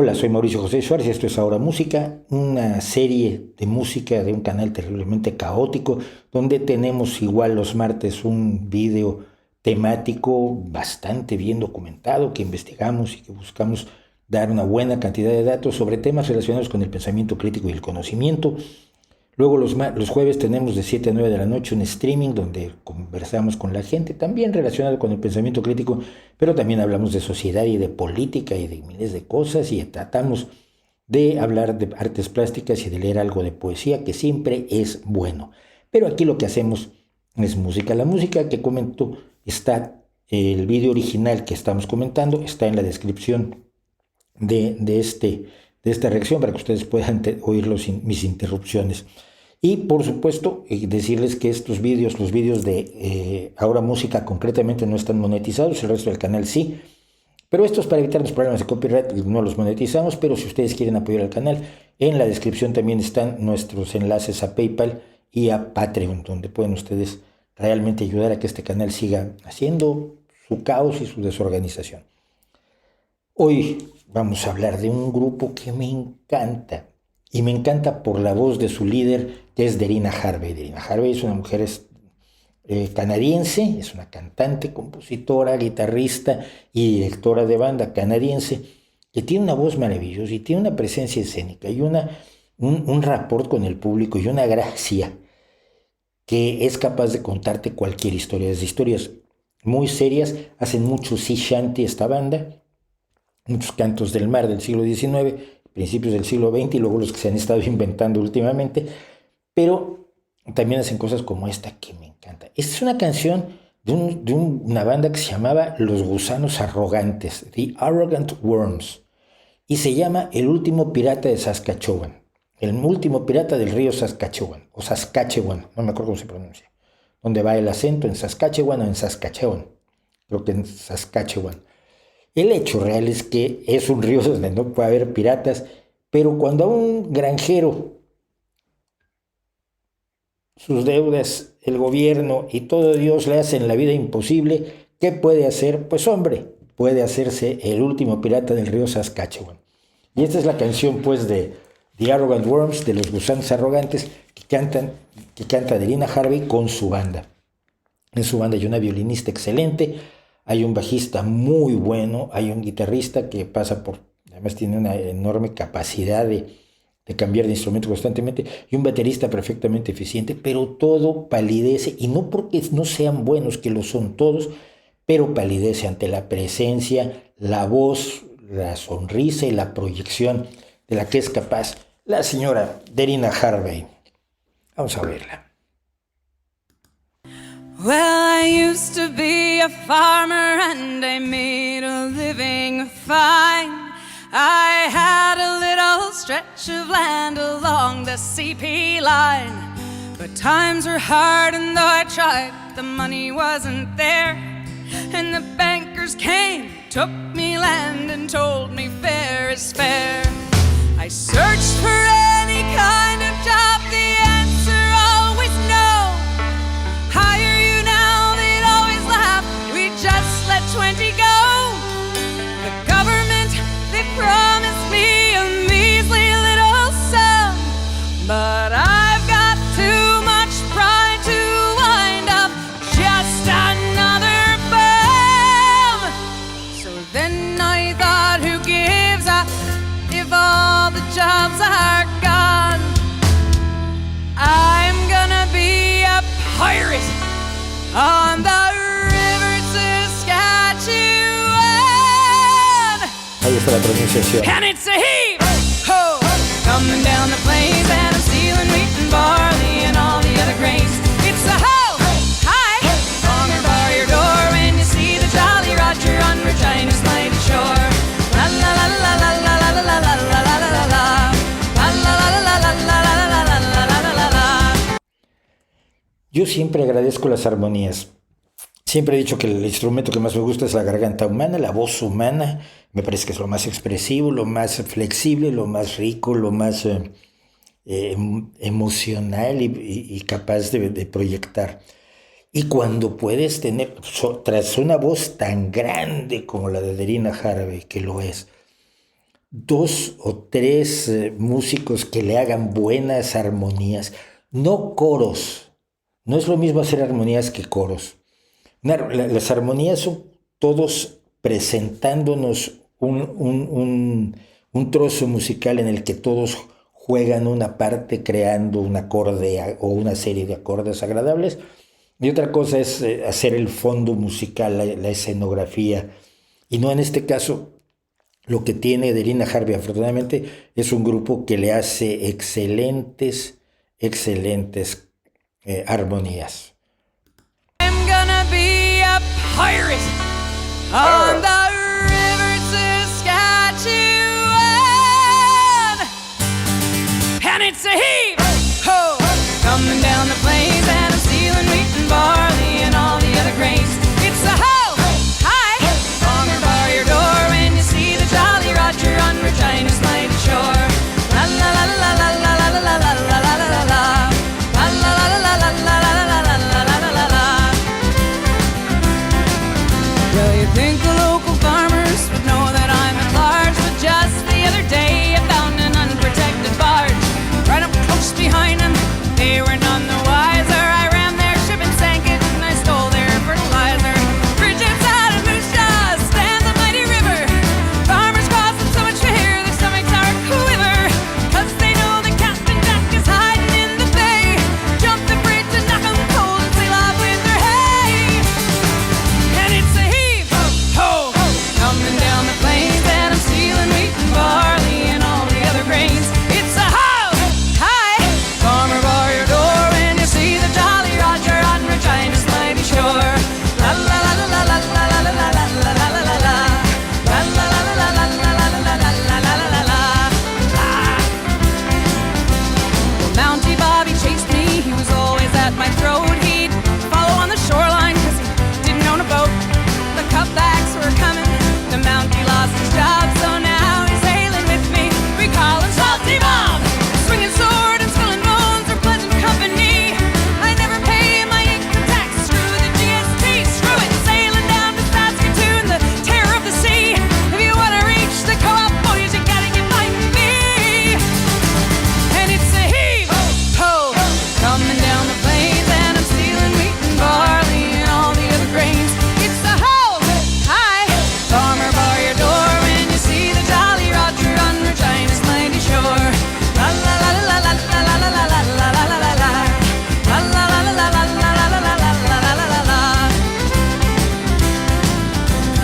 Hola, soy Mauricio José Suárez y esto es Ahora Música, una serie de música de un canal terriblemente caótico, donde tenemos igual los martes un video temático bastante bien documentado que investigamos y que buscamos dar una buena cantidad de datos sobre temas relacionados con el pensamiento crítico y el conocimiento. Luego los jueves tenemos de 7 a 9 de la noche un streaming donde conversamos con la gente, también relacionado con el pensamiento crítico, pero también hablamos de sociedad y de política y de miles de cosas y tratamos de hablar de artes plásticas y de leer algo de poesía, que siempre es bueno. Pero aquí lo que hacemos es música. La música que comento está, el video original que estamos comentando está en la descripción de esta reacción para que ustedes puedan oír mis interrupciones. Y por supuesto, decirles que estos vídeos, los vídeos de Ahora Música concretamente no están monetizados, el resto del canal sí. Pero esto es para evitar los problemas de copyright, no los monetizamos, pero si ustedes quieren apoyar al canal, en la descripción también están nuestros enlaces a PayPal y a Patreon, donde pueden ustedes realmente ayudar a que este canal siga haciendo su caos y su desorganización. Hoy vamos a hablar de un grupo que me encanta, y me encanta por la voz de su líder, que es Derina Harvey. Derina Harvey es una mujer canadiense, es una cantante, compositora, guitarrista y directora de banda canadiense, que tiene una voz maravillosa y tiene una presencia escénica y un rapport con el público y una gracia que es capaz de contarte cualquier historia, desde historias muy serias. Hacen mucho sea shanty esta banda, muchos cantos del mar del siglo XIX, principios del siglo XX y luego los que se han estado inventando últimamente, pero también hacen cosas como esta que me encanta. Esta es una canción de una banda que se llamaba Los Gusanos Arrogantes, The Arrogant Worms, y se llama El Último Pirata de Saskatchewan, el último pirata del río Saskatchewan, o Saskatchewan, no me acuerdo cómo se pronuncia, donde va el acento, en Saskatchewan o en Saskatchewan, creo que en Saskatchewan. El hecho real es que es un río donde no puede haber piratas, pero cuando a un granjero, sus deudas, el gobierno y todo Dios le hacen la vida imposible, ¿qué puede hacer? Pues hombre, puede hacerse el último pirata del río Saskatchewan. Y esta es la canción pues de The Arrogant Worms, de los gusanos arrogantes, que canta Derina Harvey con su banda. En su banda hay una violinista excelente, hay un bajista muy bueno, hay un guitarrista que además tiene una enorme capacidad de cambiar de instrumento constantemente, y un baterista perfectamente eficiente, pero todo palidece, y no porque no sean buenos, que lo son todos, pero palidece ante la presencia, la voz, la sonrisa y la proyección de la que es capaz la señora Derina Harvey. Vamos a verla. Well, I used to be a farmer and I made a living fine. I had a little stretch of land along the CP line. But times were hard and though I tried, the money wasn't there. And the bankers came, took me land and told me fair is fair. I searched for any kind of job, the answer always no. Hire you now, they'd always laugh, we just let 20 go. The government, they promised me a measly little sum, but I've got too much pride to wind up just another bum. So then I thought, who gives a if all the jobs are gone? I'm gonna be a pirate on the river Saskatchewan. Ahí está la pronunciación. And it's a heave ho, coming down the plains, and I'm stealing wheat and barley and all the other grains. It's a ho, hi, longer bar your door when you see the Jolly Roger on Regina's mighty shore. La la la la la la la la la la la la la la la. Yo siempre agradezco las armonías. Siempre he dicho que el instrumento que más me gusta es la garganta humana, la voz humana. Me parece que es lo más expresivo, lo más flexible, lo más rico, lo más emocional y capaz de proyectar. Y cuando puedes tener, tras una voz tan grande como la de Derina Harvey, que lo es, 2 o 3 músicos que le hagan buenas armonías, no coros. No es lo mismo hacer armonías que coros. Las armonías son todos presentándonos un trozo musical en el que todos juegan una parte creando un acorde o una serie de acordes agradables. Y otra cosa es hacer el fondo musical, la escenografía. Y no en este caso, lo que tiene Delina Harvey, afortunadamente, es un grupo que le hace excelentes armonías. I'm gonna be a pirate on the river Saskatchewan, and it's a heave ho coming down the plains, and I'm stealing wheat and barley and all the other grains. It's a ho hi farmer bar your door when you see the Jolly Roger on Regina's mighty shore. La la la la la la la la la la la la la la. Well, you think the local farmers would know that I'm at large, but just the other day I found an unprotected barge right up close behind them. They were none the wiser. I ran their ship and sank it, and I stole their fertilizer. Bridget's out of Moose Jaw stands a mighty river. Farmers cross them so much fear their stomachs are quiver, 'cause they know that Captain Jack is hiding in the bay. Jump the bridge and knock 'em cold and sail off with their hay. And it's a heave ho coming down the plains, and I'm stealing wheat and barley and all the other grains. It's a ho hi farmer bar your door when you see the Jolly Roger on Regina's mighty shore. La la la la la la la la la la la la la la la. La la la la la la la la la la la la la la. Well, Mountie Bobby chased me, he was always at my throat. He'd follow on the shoreline 'cause he didn't own a boat. The cutbacks were coming, the Mountie lost his job, so now he's sailing with me. We call him Salty Bob. Swinging sword and spilling bones are pleasant company. I never pay my income tax, screw the GST, screw it. Sailing down to Saskatoon, the terror of the sea. If you wanna reach the co-op boys, you gotta get by me. And it's a heave ho coming down the plains, and I'm stealing wheat and barley and all the other grains. It's a ho hi farmer bar your door when you see the Jolly Roger on Regina's mighty shore. La la la la la la la la la la la la la la la. La la la la la la la la la la la la la la la.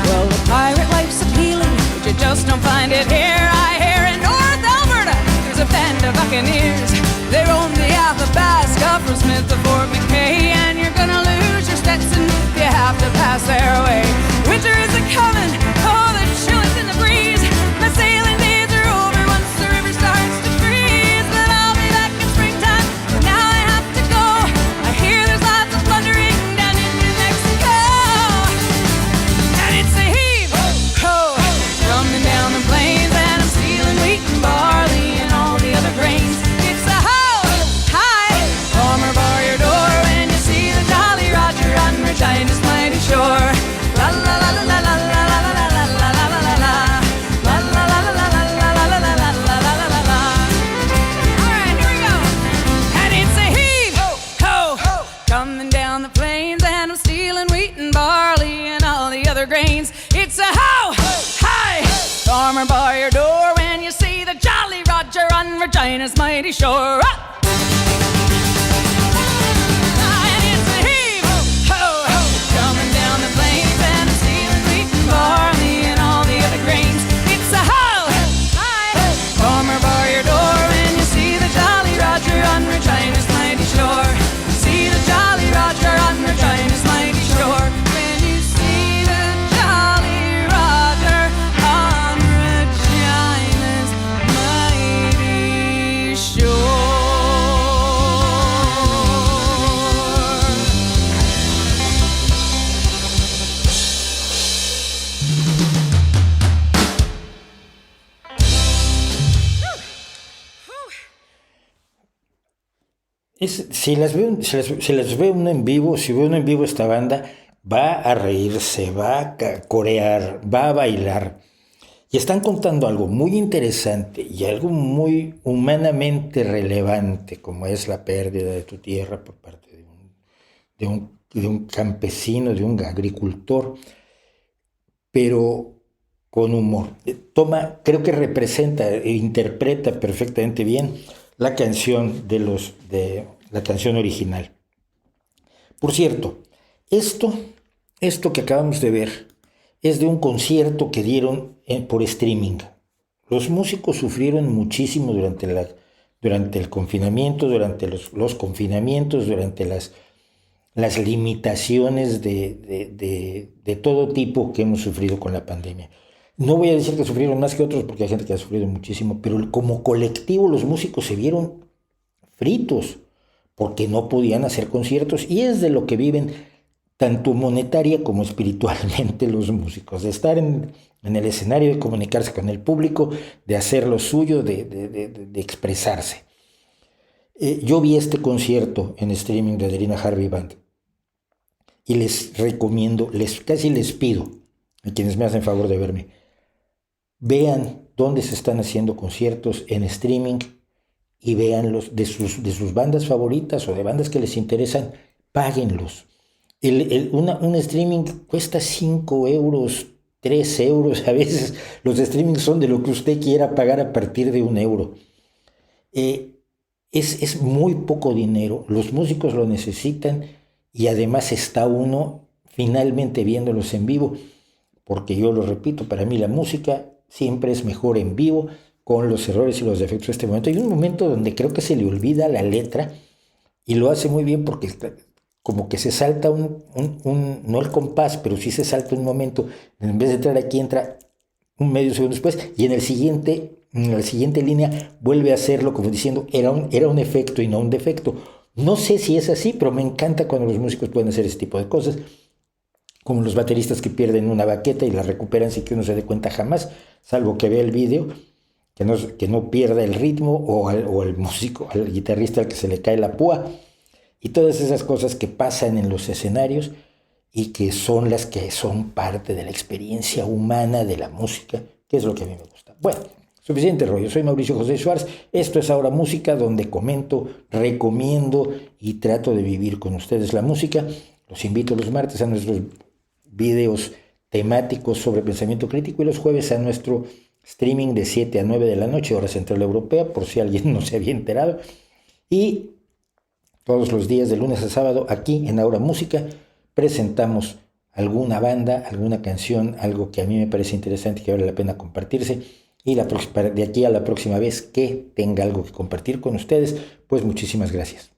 Well, the pirate life's appealing, but you just don't find it here. I hear in North Alberta there's a band of buccaneers. They roam the Athabasca from Smith to Fort McKay, and you're gonna lose your Stetson if you have to pass their way. Winter is a-coming, oh, the chill is in the breeze. My sailing days are over once the river starts to freeze. But I'll be back in springtime, but now I have to go. I hear there's lots of plundering down in New Mexico. And it's a heave ho coming down the plains, and I'm stealing wheat and barley and all the other grains. It's a ho hi farmer bar your door when you see the Jolly Roger on Regina's mighty shore. La la la la la la la la la la la la la la. La la la la la la la la la la la la la la la. All right, here we go. And it's a heave ho coming down the plains, and I'm stealing wheat and barley and all the other grains. It's a ho hi farmer bar your door when you see the Jolly Roger on Regina's mighty shore. And it's a heave ho coming down the plains, and I'm stealing wheat and barley and all the other grains. It's a ho hi farmer bar your door when you see the Jolly Roger on Regina's mighty shore. See the Jolly Roger on Regina's mighty shore. When you see the Jolly Roger on Regina's mighty shore. Si las ve uno en vivo, si ve uno en vivo esta banda, va a reírse, va a corear, va a bailar. Y están contando algo muy interesante y algo muy humanamente relevante, como es la pérdida de tu tierra por parte de un campesino, de un agricultor, pero con humor. Creo que representa e interpreta perfectamente bien la canción de la canción original. Por cierto, esto que acabamos de ver es de un concierto que dieron por streaming. Los músicos sufrieron muchísimo durante el confinamiento, durante los confinamientos, durante las limitaciones de todo tipo que hemos sufrido con la pandemia. No voy a decir que sufrieron más que otros porque hay gente que ha sufrido muchísimo, pero como colectivo los músicos se vieron fritos porque no podían hacer conciertos y es de lo que viven tanto monetaria como espiritualmente los músicos, de estar en el escenario, de comunicarse con el público, de hacer lo suyo, de expresarse. Yo vi este concierto en streaming de Adriana Harvey Band y les recomiendo, casi les pido a quienes me hacen favor de verme, vean dónde se están haciendo conciertos en streaming y veanlos de sus bandas favoritas o de bandas que les interesan, páguenlos. Un streaming cuesta 5 euros, 3 euros, a veces los streamings son de lo que usted quiera pagar a partir de 1 euro. Es muy poco dinero, los músicos lo necesitan y además está uno finalmente viéndolos en vivo, porque yo lo repito, para mí la música siempre es mejor en vivo, con los errores y los defectos de este momento. Hay un momento donde creo que se le olvida la letra y lo hace muy bien porque como que se salta no el compás, pero sí se salta un momento, en vez de entrar aquí entra un medio segundo después y en la siguiente línea vuelve a hacerlo como diciendo era un efecto y no un defecto. No sé si es así, pero me encanta cuando los músicos pueden hacer ese tipo de cosas, como los bateristas que pierden una baqueta y la recuperan sin que uno se dé cuenta jamás, salvo que vea el video, que no pierda el ritmo, o al músico, al guitarrista al que se le cae la púa, y todas esas cosas que pasan en los escenarios y que son las que son parte de la experiencia humana de la música, que es lo que a mí me gusta. Bueno, suficiente rollo. Soy Mauricio José Schwartz. Esto es Ahora Música, donde comento, recomiendo y trato de vivir con ustedes la música. Los invito los martes a nuestros videos temáticos sobre pensamiento crítico y los jueves a nuestro streaming de 7 a 9 de la noche, hora central europea, por si alguien no se había enterado. Y todos los días de lunes a sábado aquí en Ahora Música presentamos alguna banda, alguna canción, algo que a mí me parece interesante y que vale la pena compartirse. Y de aquí a la próxima vez que tenga algo que compartir con ustedes, pues muchísimas gracias.